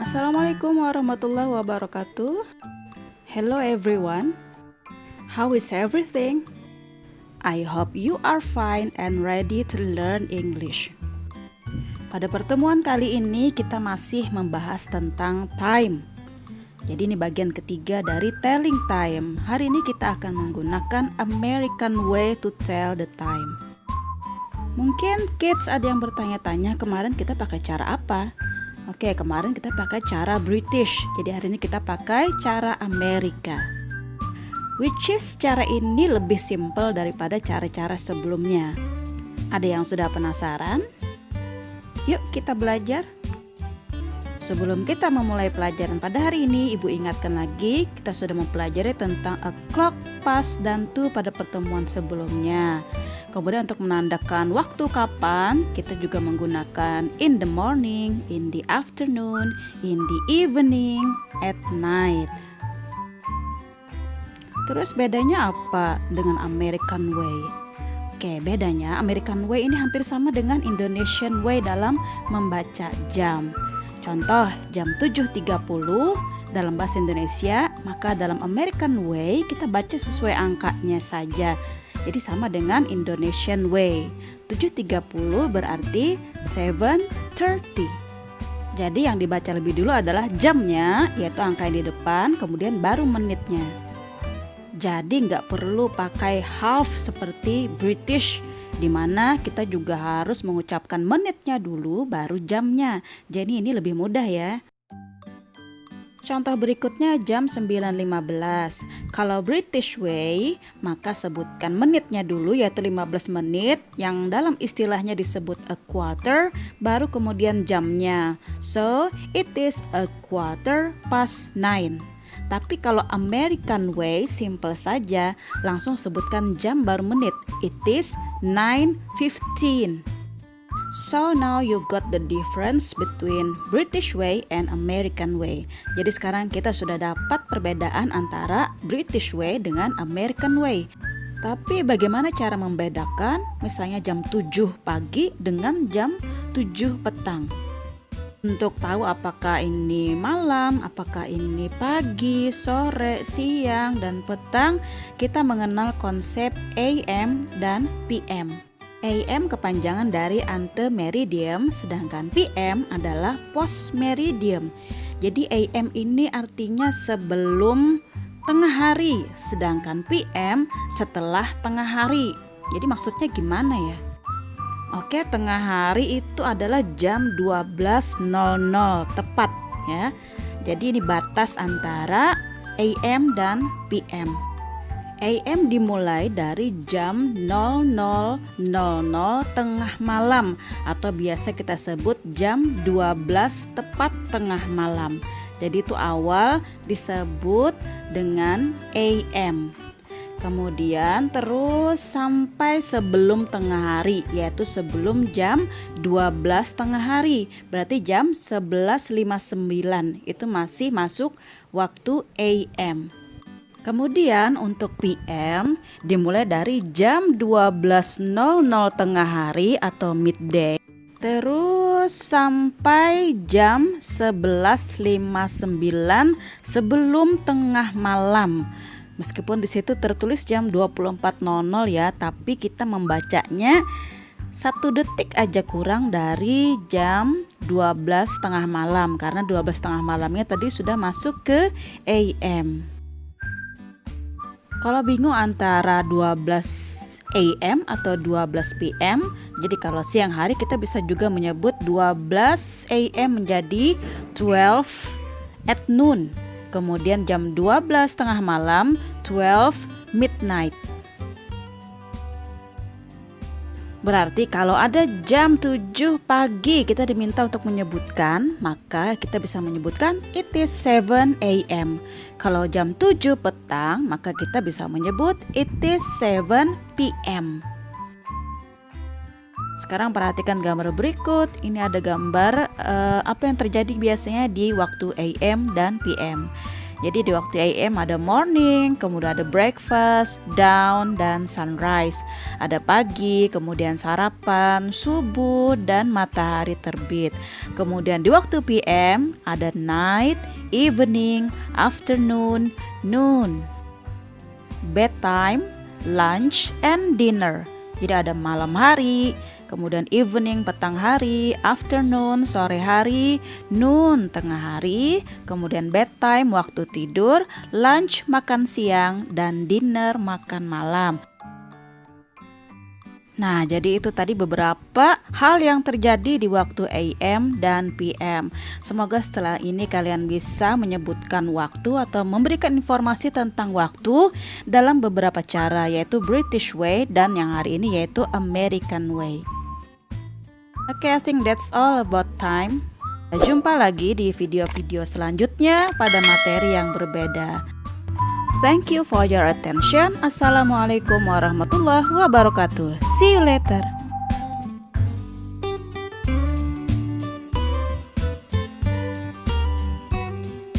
Assalamualaikum warahmatullahi wabarakatuh. Hello everyone. How is everything? I hope you are fine and ready to learn English. Pada pertemuan kali ini kita masih membahas tentang time. Jadi ini bagian ketiga dari telling time. Hari ini kita akan menggunakan American way to tell the time. Mungkin kids ada yang bertanya-tanya, kemarin kita pakai cara apa? Oke, kemarin kita pakai cara British. Jadi hari ini kita pakai cara Amerika. Which is cara ini lebih simple daripada cara-cara sebelumnya. Ada yang sudah penasaran? Yuk kita belajar. Sebelum kita memulai pelajaran pada hari ini, Ibu ingatkan lagi kita sudah mempelajari tentang a clock, past, dan to pada pertemuan sebelumnya. Kemudian untuk menandakan waktu kapan, kita juga menggunakan in the morning, in the afternoon, in the evening, at night. Terus bedanya apa dengan American way? Oke, bedanya American way ini hampir sama dengan Indonesian way dalam membaca jam. Contoh, jam 7.30 dalam bahasa Indonesia, maka dalam American way kita baca sesuai angkanya saja. Jadi sama dengan Indonesian way. 7.30 berarti 7:30. Jadi yang dibaca lebih dulu adalah jamnya, yaitu angka yang di depan, kemudian baru menitnya. Jadi nggak perlu pakai half seperti British, di mana kita juga harus mengucapkan menitnya dulu baru jamnya. Jadi ini lebih mudah ya. Contoh berikutnya jam 9.15. Kalau British way, maka sebutkan menitnya dulu yaitu 15 menit yang dalam istilahnya disebut a quarter, baru kemudian jamnya. So, it is a 9:15. Tapi kalau American way simple saja, langsung sebutkan jam baru menit. It is 9:15. So now you got the difference between British way and American way. Jadi sekarang kita sudah dapat perbedaan antara British way dengan American way. Tapi bagaimana cara membedakan misalnya jam 7 pagi dengan jam 7 petang? Untuk tahu apakah ini malam, apakah ini pagi, sore, siang, dan petang, kita mengenal konsep AM dan PM. AM kepanjangan dari ante meridiem, sedangkan PM adalah post meridiem. Jadi AM ini artinya sebelum tengah hari, sedangkan PM setelah tengah hari. Jadi maksudnya gimana ya? Oke, tengah hari itu adalah jam 12.00 tepat ya. Jadi ini batas antara AM dan PM. AM dimulai dari jam 00.00 tengah malam atau biasa kita sebut jam 12 tepat tengah malam. Jadi itu awal disebut dengan AM. Kemudian terus sampai sebelum tengah hari, yaitu sebelum jam 12 tengah hari. Berarti jam 11.59 itu masih masuk waktu AM. Kemudian untuk PM dimulai dari jam 12.00 tengah hari atau midday, terus sampai jam 11.59 sebelum tengah malam. Meskipun di situ tertulis jam 24.00 ya, tapi kita membacanya 1 detik aja kurang dari jam 12 tengah malam, karena 12 tengah malamnya tadi sudah masuk ke AM. Kalau bingung antara 12 AM atau 12 PM, jadi kalau siang hari kita bisa juga menyebut 12 AM menjadi 12 at noon. Kemudian jam 12 tengah malam, 12 midnight. Berarti kalau ada jam 7 pagi kita diminta untuk menyebutkan, maka kita bisa menyebutkan it is 7 AM. Kalau jam 7 petang, maka kita bisa menyebut it is 7 PM. Sekarang perhatikan gambar berikut. Ini ada gambar apa yang terjadi biasanya di waktu AM dan PM. Jadi di waktu AM ada morning, kemudian ada breakfast, dawn, dan sunrise. Ada pagi, kemudian sarapan, subuh, dan matahari terbit. Kemudian di waktu PM ada night, evening, afternoon, noon, bedtime, lunch, and dinner. Jadi ada malam hari, kemudian evening petang hari, afternoon sore hari, noon tengah hari, kemudian bedtime waktu tidur, lunch makan siang, dan dinner makan malam. Nah, jadi itu tadi beberapa hal yang terjadi di waktu AM dan PM. Semoga setelah ini kalian bisa menyebutkan waktu atau memberikan informasi tentang waktu dalam beberapa cara, yaitu British Way dan yang hari ini yaitu American Way. Oke, I think that's all about time. Jumpa lagi di video-video selanjutnya pada materi yang berbeda. Thank you for your attention. Assalamualaikum warahmatullahi wabarakatuh. See you later.